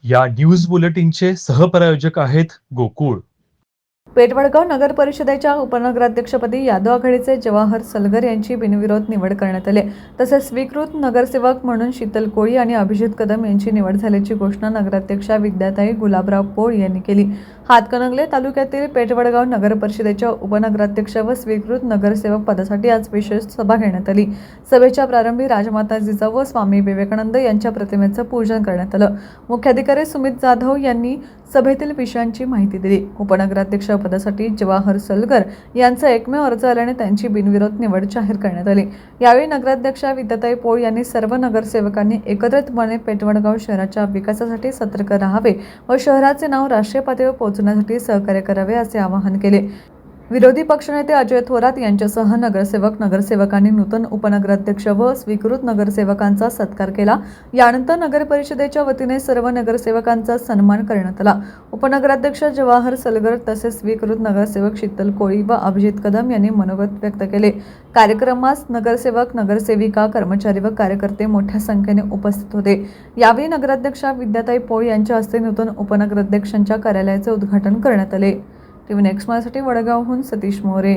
या न्यूज बुलेटिनचे सहप्रायोजक आहेत गोकुळ. पेठवडगाव नगर परिषदेच्या उपनगराध्यक्षपदी यादव आघाडीचे जवाहर सलगर यांची बिनविरोध निवड करण्यात आली. तसेच स्वीकृत नगरसेवक म्हणून शीतल कोळी आणि अभिजित कदम यांची निवड झाल्याची घोषणा नगराध्यक्षा विद्याताई गुलाबराव पोळ यांनी केली. हातकणंगले तालुक्यातील पेठवडगाव नगर परिषदेच्या उपनगराध्यक्ष व स्वीकृत नगरसेवक पदासाठी आज विशेष सभा घेण्यात आली. सभेच्या प्रारंभी राजमाता जिजाऊ व स्वामी विवेकानंद यांच्या प्रतिमेचं पूजन करण्यात आलं. मुख्याधिकारी सुमित जाधव यांनी सभेतील विषयांची माहिती दिली. उपनगराध्यक्ष पदासाठी जवाहर सलगर यांचा एकमेव अर्ज आल्याने त्यांची बिनविरोध निवड जाहीर करण्यात आली. यावेळी नगराध्यक्षा विद्याताई पोळ यांनी सर्व नगरसेवकांनी एकत्रितपणे पेठवडगाव शहराच्या विकासासाठी सतर्क राहावे व शहराचे नाव राष्ट्रीय पातळीवर पोहोचण्यासाठी सहकार्य करावे असे आवाहन केले. विरोधी पक्षनेते अजय थोरात यांच्यासह नगरसेवकांनी नूतन उपनगराध्यक्ष व स्वीकृत नगरसेवकांचा सत्कार केला. यानंतर नगर परिषदेच्या वतीने सर्व नगरसेवकांचा सन्मान करण्यात आला. उपनगराध्यक्ष जवाहर सलगर तसेच स्वीकृत नगरसेवक शीतल कोळी व अभिजित कदम यांनी मनोगत व्यक्त केले. कार्यक्रमास नगरसेवक, नगरसेविका, कर्मचारी व कार्यकर्ते मोठ्या संख्येने उपस्थित होते. यावेळी नगराध्यक्षा विद्याताई पोळ यांच्या हस्ते नूतन उपनगराध्यक्षांच्या कार्यालयाचे उद्घाटन करण्यात आले. टीव्ही नेक्स्ट साठी वडगावहून सतीश मोरे.